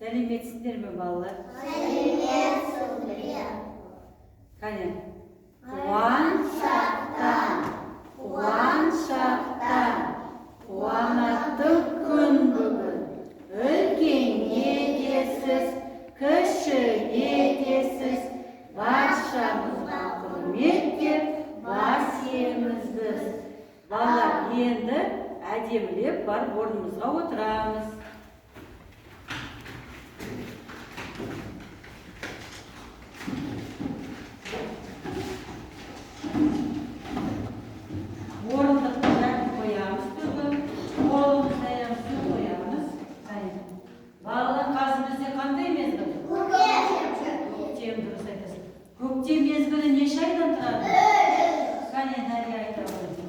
Сәлеметсіздер ме, балалар? Сәлеметсіздер. Қане? Қуан қуанатын күн бүгін. Үлкенге де сіз, кішіге де сіз, баршамызға құрметтеп бас иеміз біз. Балалар, енді әдемілеп барып орнымызға отырамыз. Орындықты жағып қоямыз түгі, қолымызды аяғымызды қоямыз. Балалар, қазір бізде қандай мезгіл? Көктем, дұрыс айтасың. Көктем мезгілі неше айдан тұрады? Қане, Дария айта қойсын.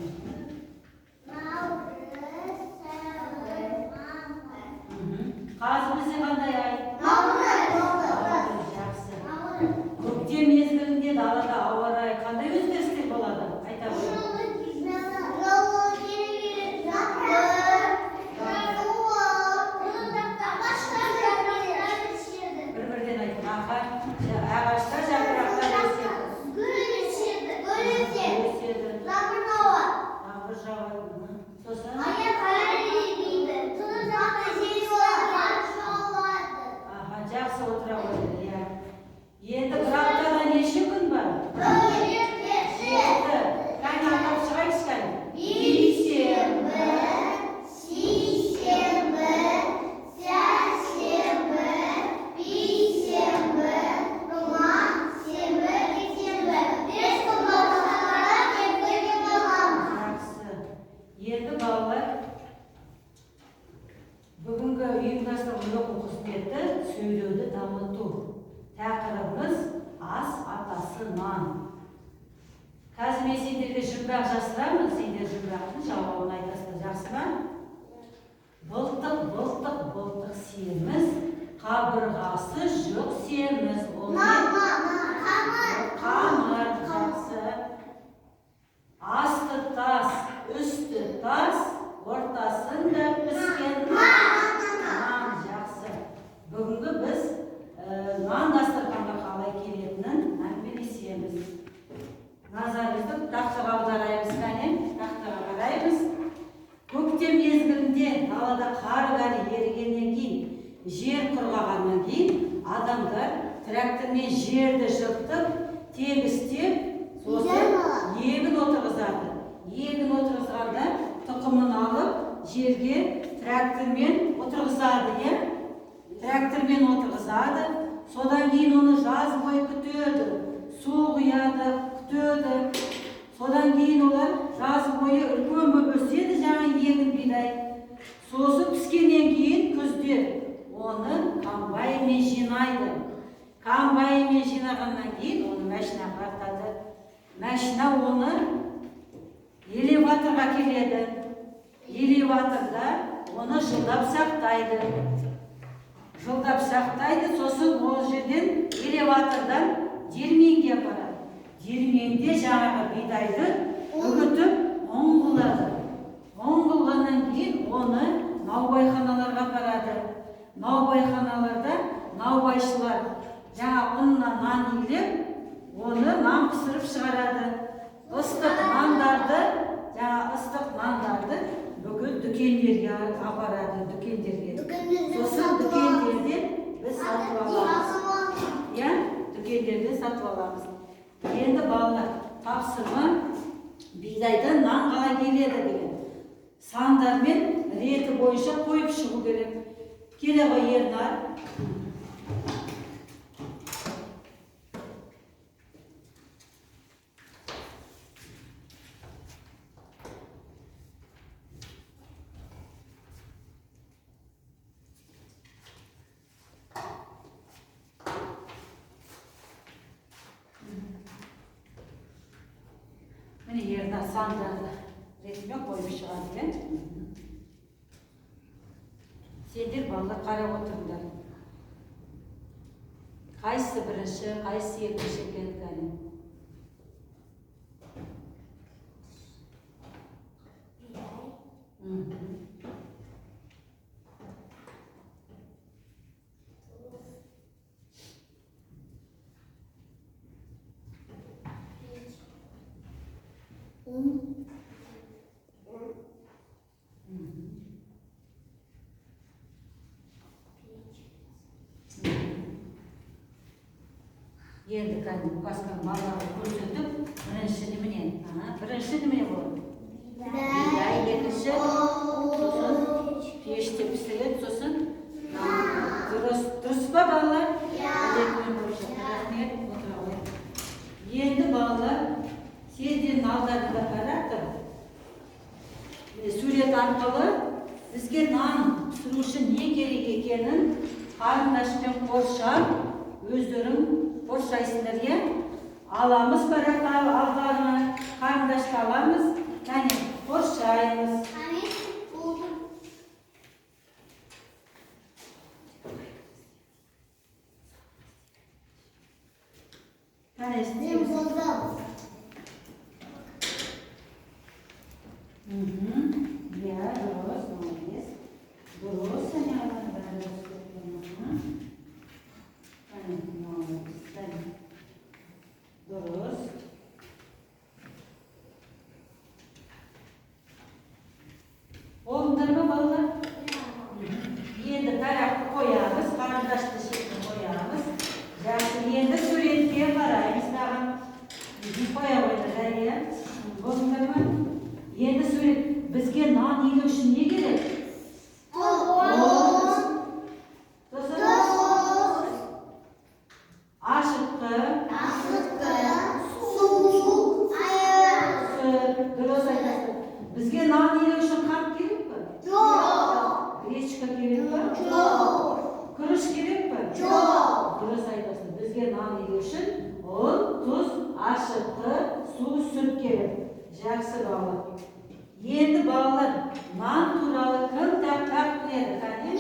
Қазір бізде қандай ай? Жақсы. Көктем мезгілінде далада ауа райы қандай өзгерістер болады? Айта қойсын. Бір-бірден айтып, ағашта жапырақтар өседі. Жаңбыр жауады. Сосын? Жақсы отыра қойды. Енді бір аптада неше күн бар? 7. Қане атап шығайықшы қане? Бейсенбі, сейсенбі, сәрсенбі, бейсенбі, жұма, сенбі, жексенбі. 5 күн болғанда ертеңге боламыз. Жақсы. Енді балалар, бүгінгі ұйымдастырылған оқу қызметі сөйлеуді дамыту. Тақырыбымыз ас атасы нан. Қазір мен сендерге жұмбақ жасырамын, сендер жұмбақтың жауабын айтасыңдар, жақсы ма? Былтық семіз, қабырғасы жоқ семіз. Қамыр, жақсы. Асты тас, үсті тас, ортасында піскен нан, жақсы. Бүгінгі біз нан дастарханға қалай келетінін әңгімелесеміз. Назарымызды тақтаға аударайық, қане? Тақтаға қараймыз. Көктем мезгілінде далада қар ерігеннен кейін, жер құрғағаннан кейін адамдар трактормен жерді жыртып, тегістеп, сосын егін отырғызады. Егін отырғызғанда тұқымын алып, жерге трактормен отырғызады, трактормен отырғызады. Содан кейін оны жаз бойы күтеді, су құяды, күтеді. Содан кейін олар жаз бойы үлкен боп өседі, жаңа егін бидай. Сосын піскеннен кейін күзде оны комбайнмен жинайды. Комбайнмен жинағаннан кейін оны машинаға артады. Машина оны элеваторға келеді. Элеваторда оны жылдап сақтайды. Сосын ол жерден элеватордан диірменге апарады. Диірменде жаңағы бидайды үгітіп ұңғылады. Ұңғылғаннан кейін оны наубайханаларға апарады. Наубайханаларда наубайшылар жаңа ұннан нан илеп, оны нан пісіріп шығарады. Ыстық нандарды бүкіл дүкендерге апарады, Сосын дүкендерде біз сатып аламыз. Дүкендерде сатып аламыз. Енді балалар, тапсырма бидайды нан қалай келеді деген. Сандармен реті бойынша қойып шығу керек. Келе ғой Ернар. Міне Ернар сандарды ретімен қойып шығады. Сендер балалар қарап отырыңдар. Қайсы бірінші, қайсы екінші екені? Енді кәдімгі басқан балаларды көрсетіп, бірінші немене? Бірінші немене болады? Бидай, екінші, сосын пеште пісіреді, сосын дұрыс па балалар? Рахмет, отыра қойыңыз. Енді балалар, сіздердің алдарында қарап тұр. Сурет арқылы бізге нан пісіру үшін не керек екенін қарындашпен қоршап, өздерің қоршайсыңдар, иә? Аламыз бірақ алдарына, қарындашты аламыз, және қоршаймыз. Ya, terus, nulis. Terus, hanya dulu. Oldular mı ballar? Енді тарақты қоямыз, қарындашты шетін қоямыз. Жақсы, енді суретке қараймыз тағын. Қоя қойды, жария. Болыңдар ма? Енді сурет, бізге нан елу үшін не керек? Ашытқы, дұрыс айтасың. Бізге нан елу үшін қант керек пе? Гречка керек пе? Күріш керек пе? Дұрыс айтасың. Бізге нан елу үшін ұн, тұз, ашытқы, су, сүт керек. Жақсы балалар. Енді балалар, нан туралы кім тақтақ біледі? Қане?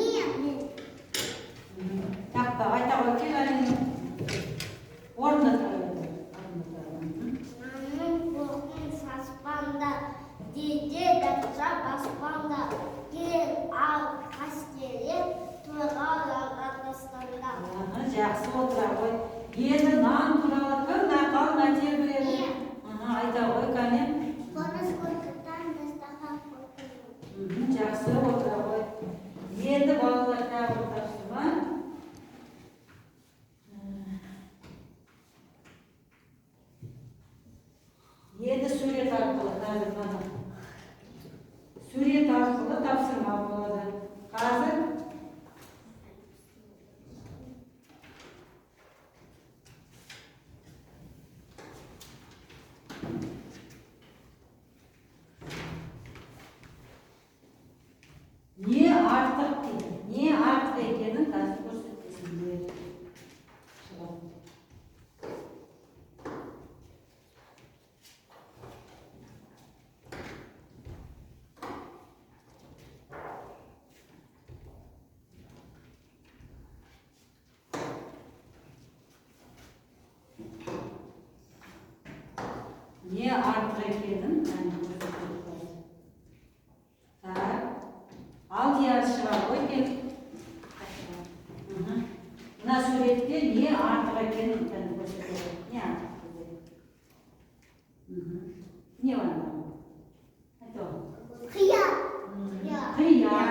Тақтақ, айта қой, кел әне. Орында тұрады. Нанның қоқын саспанда, деде дақша баспанда, кел ал қаскере тұға лағатастанда. Жақсы отыра қой. Енді нан туралы кім нақал мәтел біледі? Айта қой, қане? Қоныс қорқыттан дастақан қорқыттан. Жақсы отыра қой. Енді балалар тағы отырсы ма? Енді сурет арқылы қазір ғана. Сурет арқылы тапсырма болады. Қазір не артық дейді. Не артық екенін қазір көрсетесіңдер. Не артық екенін көрсетесіңдер. Так. Ал дияршыға қой деп. Мына суретте не артық екенін көрсетеді. Не артық екенін. Не бар? Қияр. Қияр.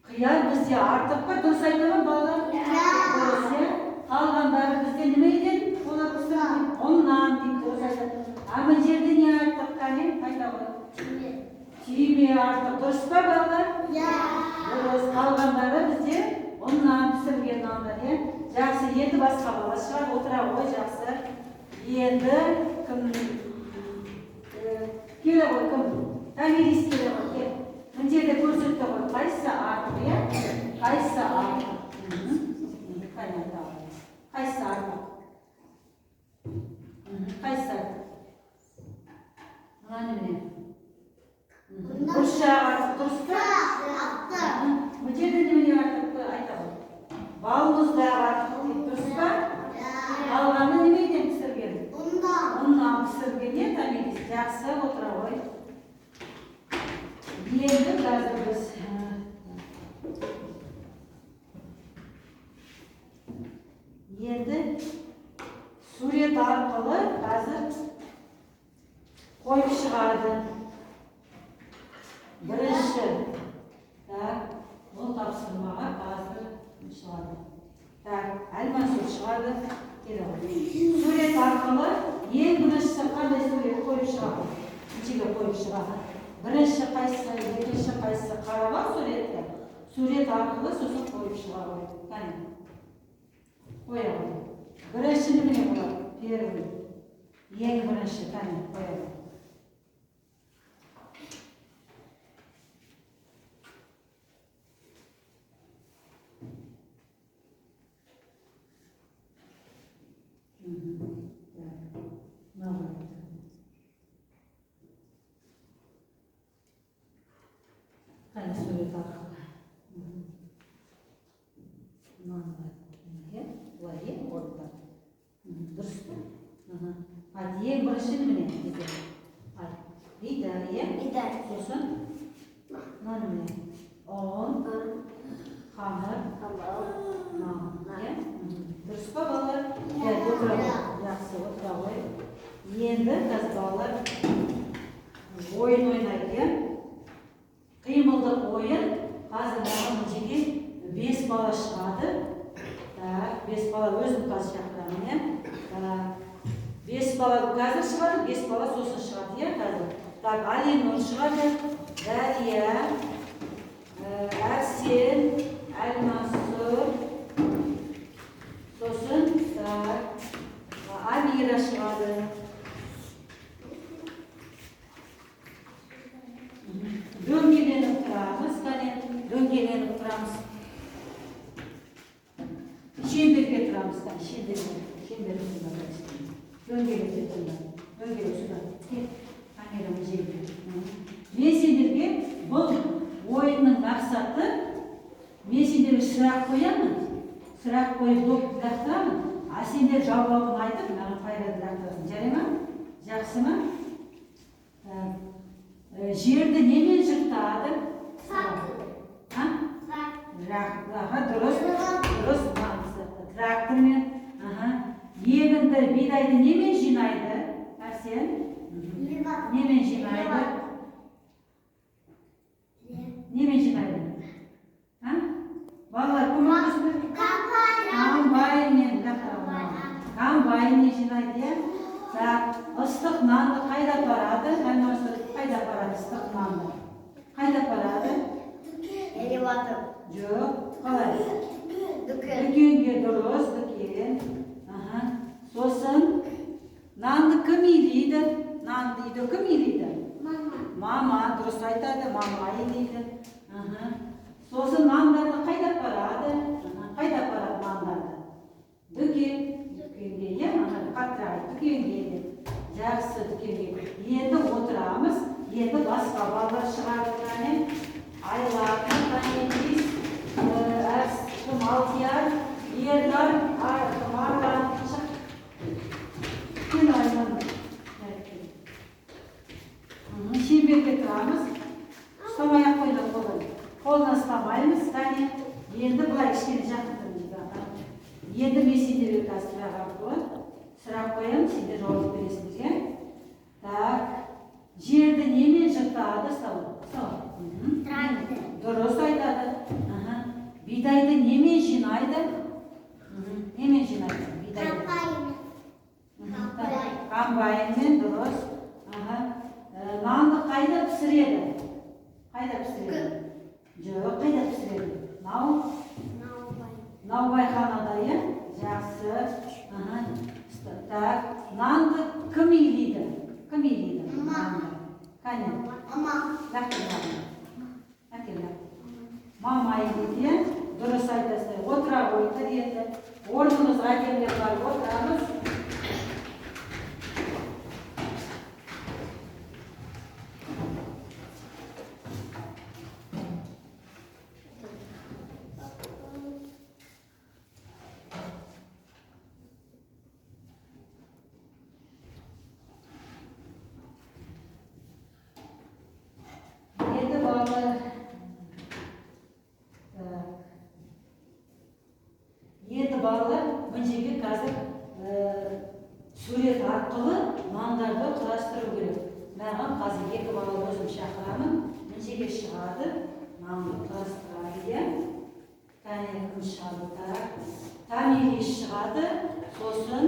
Қияр бізде артық па? Дұрыс айта ма балалар? Дұрыс, иә. Қалғандары бізде неме еден? Олар бізде оннан дейді, дұрыс айтады. А мына жерде не артық? Қане? Айта ғой. Түйме артық. Дұрыс па балалар? Дұрыс. Қалғандары бізде оннан пісірген нандар, иә. Жақсы, енді басқа бала шығар, отыра ғой, жақсы. Енді кім? Келе ғой, кім? Томирис келе ғой, кел. Мына жерде көрсетті ғой, қайсысы артық, иә? Қайсысы артық? Қайсысы артық? Қайсысы артық? Мына немене? Бұршақ артық, дұрыс па? Мына жерде немене артық айта ғой? Балмұздақ артық, дұрыс па? Қалғаны немеден пісірген? Ұннан пісірген, е, Томирис? Жақсы, отыра ғой. Енді қазір біз сурет арқылы қазір қойып шығарды. Бірінші. Так, бұл тапсырмаға қазір шығады. Так, Әлмансұр шығады. Сурет арқылы ең біріншісі қандай сурет қойып шығады? Ішіге қойып шығады. Бірінші қайсысы, екінші қайсысы қарап ал суретті. Сурет арқылы сосын қойып шығады. Қане? Қоя ғой. Біріншіні міне болады. Первый. Ең бірінші. Қане? Қоя ғой. Қане сурет арқылы. Бұлай орында. Дұрыс па? Ең біріншіні міне дейді. Бидай, е? Бидай. Сосын мынаны міне. ұн, қамыр, нан. Дұрыс па балалар? Отыра ғой. Жақсы, отыра ғой. Енді қазір балалар ойын ойнайды. Қимылдық ойын. Қазір маған жеке 5 бала шығады. 5 бала өзім қазір шақырамын. 5 бала қазір шығады, 5 бала сосын шығады. Қазір. Алинұр шығады. Дария, Әрсен, Әлмансұр, сосын Амира шығады. Дөңгеленіп тұрамыз, дөңгеленіп тұрамыз. Шеңберге тұрамыз, шеңберге тұрамыз. Дөңгелеп тұрамыз. Дөңгелеп сұрамыз. Камерамыз жерге. Мен сендерге бұл ойынның мақсаты, мен сендерге сұрақ қоямын, сұрақ қойып доп лақтырамын, а сендер жауабын айтып, маған пайдалы лақтырасың. Жарай ма? Жақсы ма? Жерді немен жыртады? Дұрыс. Трактормен. Егінді, бидайды немен жинайды? Әрсен? Немен жинайды? Немен жинайды? Балалар, көмектесін? Комбайнмен жинайды. Ыстық нанды қайда апарады? Қайда апарады ыстық нанды? Қайда апарады? Элеватор. Жоқ, қалай? Дүкен. Дүкенге, дұрыс, дүкен. Сосын нанды кім илейді? Нанды үйді кім илейді? Мама, дұрыс айтады, мама илейді. Сосын нандарды қайда апарады? Қайда апарады нандарды? Дүкенге, қаттырайды, дүкенге. Жақсы, дүкенге. Енді отырамыз, енді басқа балалар шығарды. Айлақы, Танелис, Әрсім, Алтияр, Ердар, Мардан, шық. Кен айланы. Шеңберге тұрамыз. Ұстамай ақ қойды қолын. Қолына ұстамаймыз. Енді бұлай кішкене жақындырмыз. Енді мен сендерге қазір сұрақ қоямын, сендер жауап бересіңдер. Жерді немен жыртады? Дұрыс айтады. Бидайды немен жинайды? Немен жинайды? Комбайнмен, дұрыс. Нанды қайда пісіреді? Қайда пісіреді? Жоқ, қайда пісіреді? Наубайханада, жақсы. Нанды кім илейді? Кім илейді? Қане? Мама илейді. Дұрыс айтасыздар. Отыра қойды енді. Орнымызға келдер бар, отырамыз. Енді балалар мына қазір сурет арқылы нандарды құрастыру керек. Dağın қазір екі бала өзім шақырамын. Нешеге шығады? Мамды құрастырады, иә? Тәне кім шығады? Тамилис шығады, сосын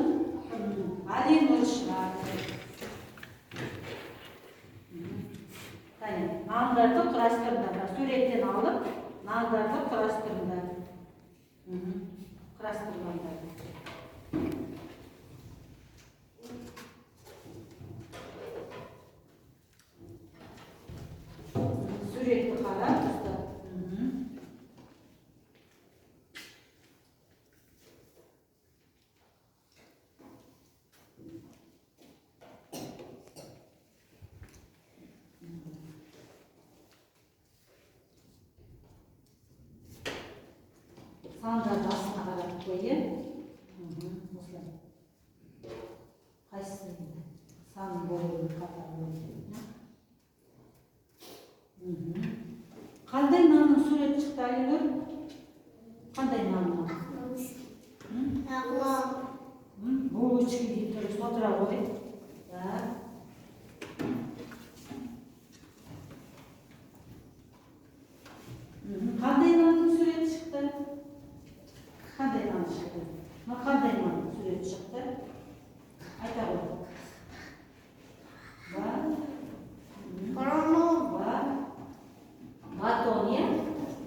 Алинұр шығады. Нандарды құрастырыңдар. Суреттен алып, нандарды құрастырыңдар. Құрастырғандар. Суретті қарап, ұста. Сандарды астына қарап қойы. Осылай. Қайсысы енді? Сан болуын қатар өтеді. Қандай нанның сурет шықты, Алинұр? Қандай нанның? Булочки deyip тұрып, отыра қой. Қандай нанның суреті шықты? Қандай нан шықты? Қандай нанның суреті шықты? Айта қой. Батон, е?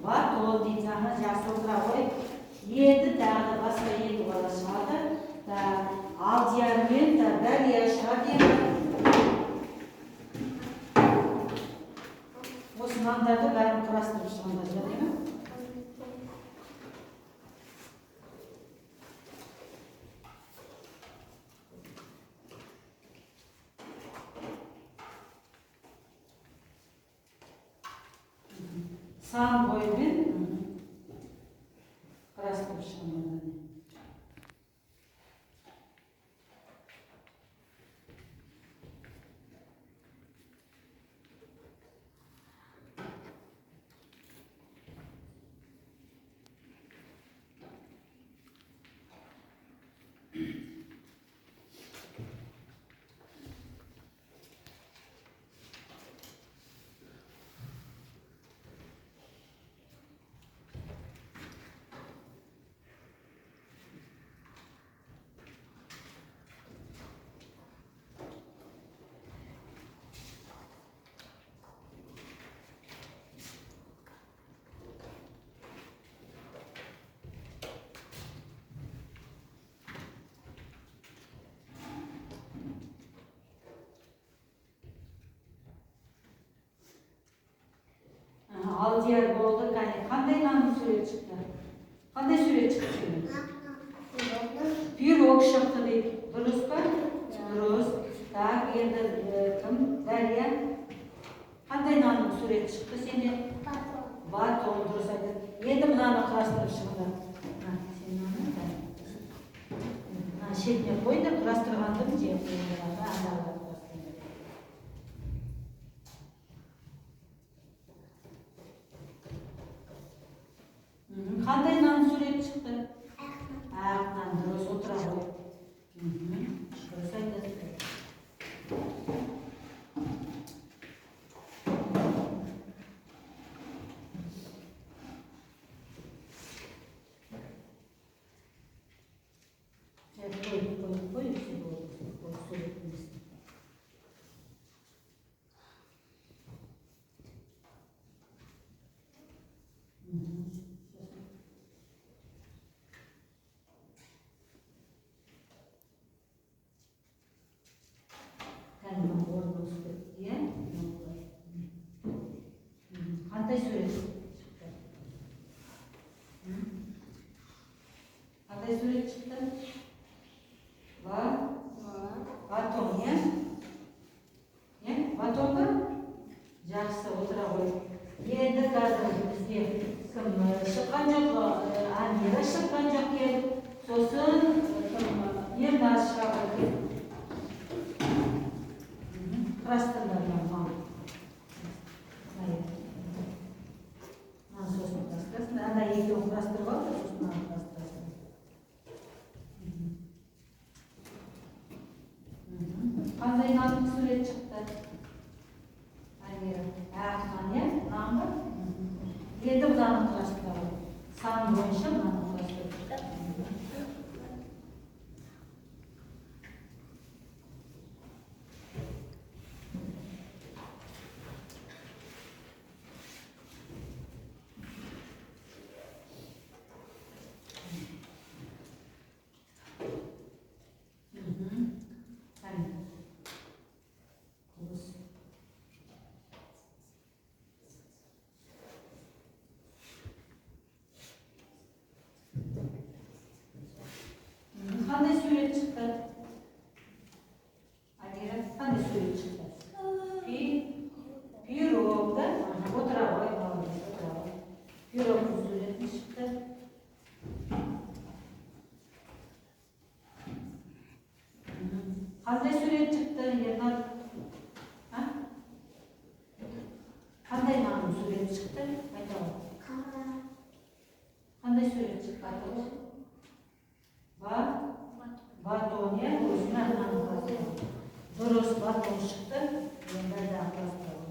Батон дейді, жаңа жақсы отыра қой. Енді тағы басқа енді бала шығады. Алдияр мен Дария шығады енді. Осы нандарды бәрін құрастырып шығыңдар, жарай ма? Сан бойымен құрастырып шығыңдар. Алдияр болды, қандай нанның сурет шықты? Қандай сурет шықты? Пирог шықты дейді. Дұрыс па? Дұрыс. Так, енді кім? Дария. Қандай нанның сурет шықты сенде? Батон, дұрыс айтады. Енді мынаны құрастырып шығыңдар. Сен наны да. Шетіне қой да құрастырғанды жеп қойыңдар. Қандай нан сурет шықты? Ақ нан, дұрыс отыра ғой. Дұрыс айтады. Қой, все болды. Суретіміз. Қандай сурет шықты? Қандай сурет шықты? Батон, е? Батон ба? Жақсы, отыра қой. Енді қазір бізде кім шыққан жоқ? Амира шыққан жоқ ел. Сосын Ерназ шығады. Құрастырыңдар маған. Сосын құрастырасың. Ана екеуін құрастырып алды, сосын маған құрастырасың. Қандай нанның сурет шықты? сан бойынша мынаны құрастырып қандай сурет шықты? Айгерім, қандай сурет шықты? Пирог, да? Отыра ғой, молодец, отыра ғой. Пирогтың суреті шықты. Қандай сурет шықты, Ернар? Қандай нанның суреті шықты? Айта ғой. Қандай сурет шықты? Айта ғой. Батон, ya, өзінен нанның бастығы. Дұрыс батон шықты, енді да бастығы.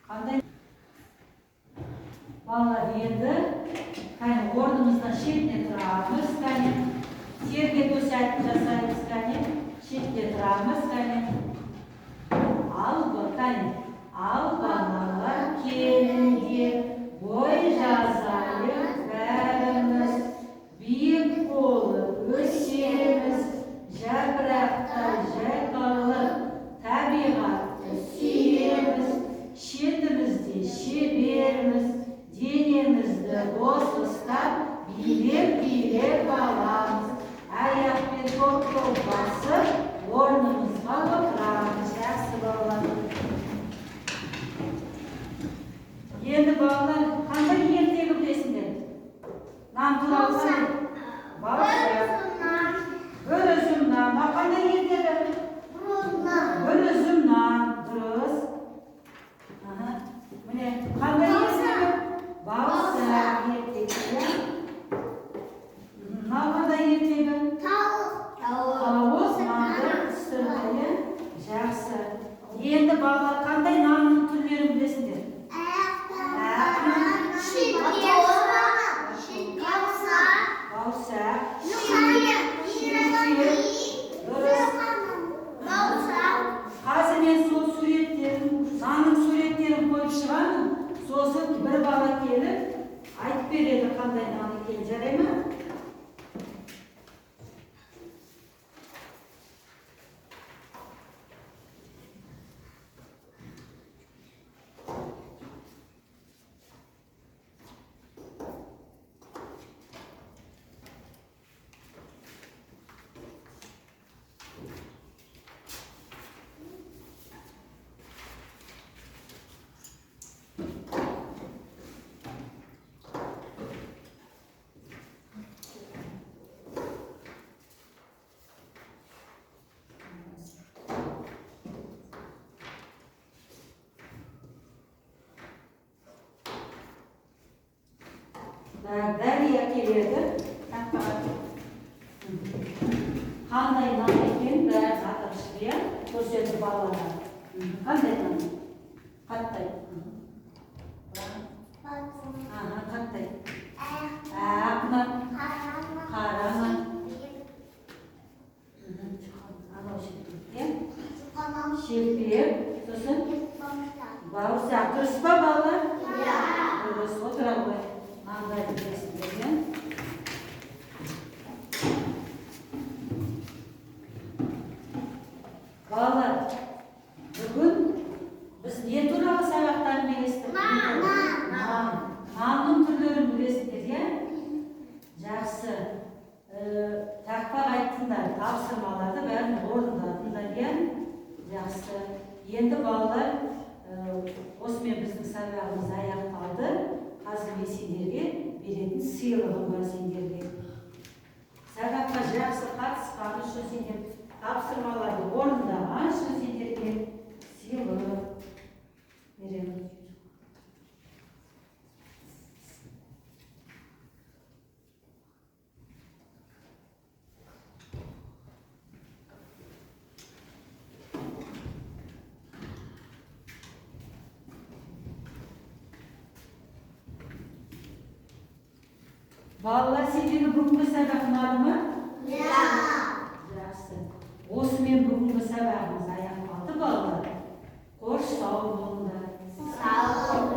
Қандай? Балалар енді, орнымыздан шетіне тұрамыз, серге төсәтін жасаймыз, шетте тұрамыз, ал балалар келіңдер, бой жазайық бәріміз, биік болып өсеміз, жапырақтай жайқалып, табиғатты сүйеміз, шетімізде шеберміз, денемізді бос ұстап, билеп аламыз, аяқпен топ басып, орнымызға отырамыз. Жақсы балалар. Енді балалар, қандай ертегі білесіңдер? Нан туралы қандай? Бауырсақ. Бір үзім нан. Қандай ертегі? Бір үзім нан. Дұрыс. Міне, қандай ертегі? Бауырсақ ертегі. Мынау қандай ертегі? Тауық нанды пісірді. Жақсы. Енді балалар қандай нанның түрлерін білесіңдер? Бауырсақ. Қазір мен сол суреттерін, нанның суреттерін қойып шығамын. Сосын бір бала келіп, айтып береді қандай нан екенін, жарай ма? Дарья келеді. Қандай нан екен, бәрі атыршыға көрсетіп балаларға. Қандай нан? Қаттай. Қаттай. Ақ нан. Қара нан. Анау шелпек. Сосын бауырсақ. Дұрыс па балалар? Дұрыс. Отыра ғой. Нандай білесіңдер. Балалар, бүгін біз не туралы сабақтарын естідік? Нанның түрлерін білесіңдер. Жақсы. Тақпақ айттыңдар, тапсырмаларды бәрін орындадыңдар. Жақсы. Енді балалар, осымен біздің сабағымыз аяқталды. Қазір мен сендерге беретін сыйлығым бар сендерге. Сабаққа жақсы қатысқан үшін сендер тапсырмаларды орындаған үшін сендерге сыйлық беремін. Балалар, сендерге бүгінгі сабақ ұнады ма? Жақсы. Осымен бүгінгі сабағымыз аяқталды балалар. Қош сау болыңдар. Sağ olun.